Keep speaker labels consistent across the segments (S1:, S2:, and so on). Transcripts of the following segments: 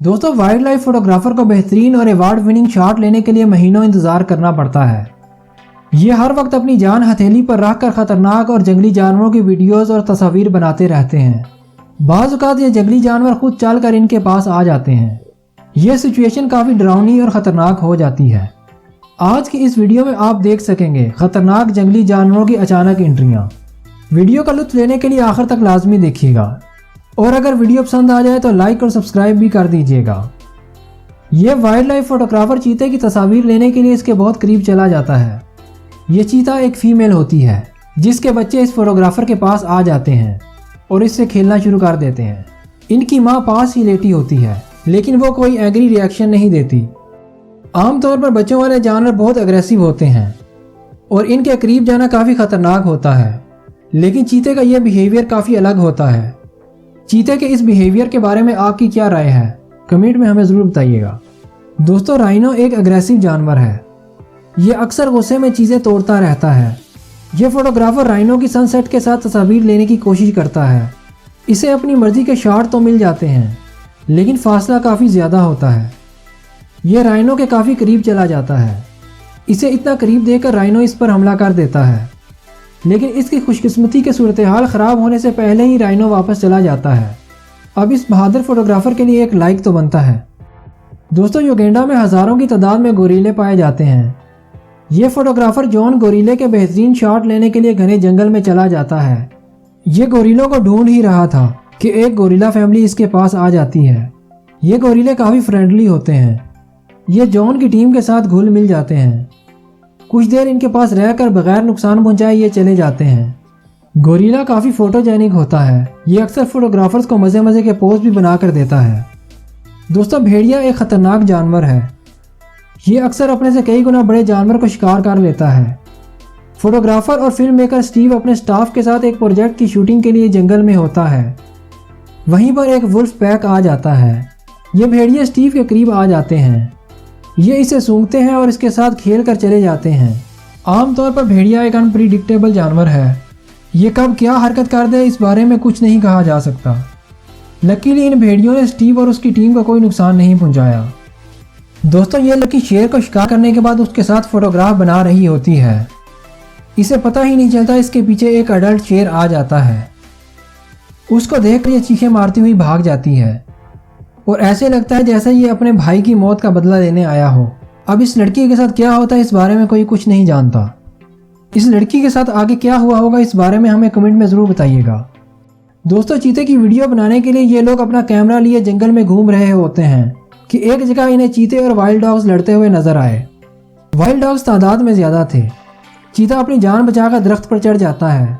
S1: दोस्तों, wild life photographer को बेहतरीन और अवार्ड विनिंग शॉट लेने के लिए महीनों इंतजार करना पड़ता है। ये हर वक्त अपनी जान हथेली पर रखकर खतरनाक और जंगली जानवरों की वीडियोस और तस्वीर बनाते रहते हैं। बाज़ औक़ात ये जंगली जानवर खुद चलकर इनके पास आ जाते हैं। यह सिचुएशन काफ़ी डरावनी और ख़तरनाक हो जाती है। आज की इस वीडियो में आप देख सकेंगे खतरनाक जंगली जानवरों की अचानक एंट्रियाँ। वीडियो का लुत्फ़ लेने के लिए आखिर तक लाजमी देखिएगा और अगर वीडियो पसंद आ जाए तो लाइक और सब्सक्राइब भी कर दीजिएगा। यह वाइल्ड लाइफ फोटोग्राफर चीते की तस्वीर लेने के लिए इसके बहुत करीब चला जाता है। यह चीता एक फीमेल होती है जिसके बच्चे इस फोटोग्राफर के पास आ जाते हैं और इससे खेलना शुरू कर देते हैं। इनकी माँ पास ही लेटी होती है लेकिन वो कोई एग्री रिएक्शन नहीं देती। आमतौर पर बच्चों वाले जानवर बहुत अग्रेसिव होते हैं और इनके करीब जाना काफ़ी ख़तरनाक होता है, लेकिन चीते का यह बिहेवियर काफ़ी अलग होता है। चीते के इस बिहेवियर के बारे में आपकी क्या राय है, कमेंट में हमें ज़रूर बताइएगा। दोस्तों, राइनो एक अग्रेसिव जानवर है। ये अक्सर गुस्से में चीज़ें तोड़ता रहता है। यह फोटोग्राफर राइनो की सनसेट के साथ तस्वीर लेने की कोशिश करता है। इसे अपनी मर्जी के शॉट तो मिल जाते हैं लेकिन फासला काफ़ी ज़्यादा होता है। यह राइनो के काफ़ी करीब चला जाता है। इसे इतना करीब देखकर राइनो इस पर हमला कर देता है, लेकिन इसकी खुशकिस्मती के सूरत हाल ख़राब होने से पहले ही राइनो वापस चला जाता है। अब इस बहादुर फोटोग्राफर के लिए एक लाइक तो बनता है। दोस्तों, युगांडा में हज़ारों की तादाद में गोरिल्ले पाए जाते हैं। ये फोटोग्राफर जॉन गोरिल्ले के बेहतरीन शॉट लेने के लिए घने जंगल में चला जाता है। ये गोरिल्लों को ढूंढ ही रहा था कि एक गोरिल्ला फैमिली इसके पास आ जाती है। ये गोरिल्ले काफ़ी फ्रेंडली होते हैं। ये जॉन की टीम के साथ घुल मिल जाते हैं। कुछ देर इनके पास रहकर बगैर नुकसान पहुंचाए ये चले जाते हैं। गोरिल्ला काफ़ी फोटोजेनिक होता है। ये अक्सर फोटोग्राफर्स को मज़े मज़े के पोज भी बना कर देता है। दोस्तों, भेड़िया एक ख़तरनाक जानवर है। ये अक्सर अपने से कई गुना बड़े जानवर को शिकार कर लेता है। फोटोग्राफर और फिल्म मेकर स्टीव अपने स्टाफ के साथ एक प्रोजेक्ट की शूटिंग के लिए जंगल में होता है। वहीं पर एक वुल्फ पैक आ जाता है। ये भेड़िए स्टीव के करीब आ जाते हैं। ये इसे सूंघते हैं और इसके साथ खेल कर चले जाते हैं। आमतौर पर भेड़िया एक अनप्रिडिक्टेबल जानवर है। ये कब क्या हरकत कर दे इस बारे में कुछ नहीं कहा जा सकता। लकीली इन भेड़ियों ने स्टीव और उसकी टीम को कोई नुकसान नहीं पहुंचाया। दोस्तों, ये लकी शेर को शिकार करने के बाद उसके साथ फोटोग्राफ बना रही होती है। इसे पता ही नहीं चलता इसके पीछे एक अडल्ट शेर आ जाता है। उसको देखकर ये चीखें मारती हुई भाग जाती है और ऐसे लगता है जैसे ये अपने भाई की मौत का बदला लेने आया हो। अब इस लड़की के साथ क्या होता है इस बारे में कोई कुछ नहीं जानता। इस लड़की के साथ आगे क्या हुआ होगा इस बारे में हमें कमेंट में ज़रूर बताइएगा। दोस्तों, चीते की वीडियो बनाने के लिए ये लोग अपना कैमरा लिए जंगल में घूम रहे होते हैं कि एक जगह इन्हें चीते और वाइल्ड डॉग्स लड़ते हुए नजर आए। वाइल्ड डॉग्स तादाद में ज़्यादा थे। चीता अपनी जान बचाकर दरख्त पर चढ़ जाता है।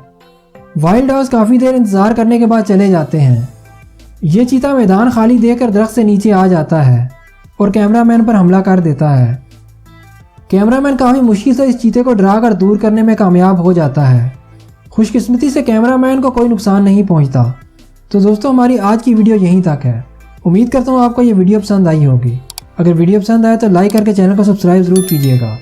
S1: वाइल्ड डॉग्स काफ़ी देर इंतज़ार करने के बाद चले जाते हैं। ये चीता मैदान खाली देखकर दरख्त से नीचे आ जाता है और कैमरामैन पर हमला कर देता है। कैमरामैन काफ़ी मुश्किल से इस चीते को डराकर दूर करने में कामयाब हो जाता है। खुशकिस्मती से कैमरामैन को कोई नुकसान नहीं पहुंचता। तो दोस्तों, हमारी आज की वीडियो यहीं तक है। उम्मीद करता हूँ आपको ये वीडियो पसंद आई होगी। अगर वीडियो पसंद आए तो लाइक करके चैनल को सब्सक्राइब ज़रूर कीजिएगा।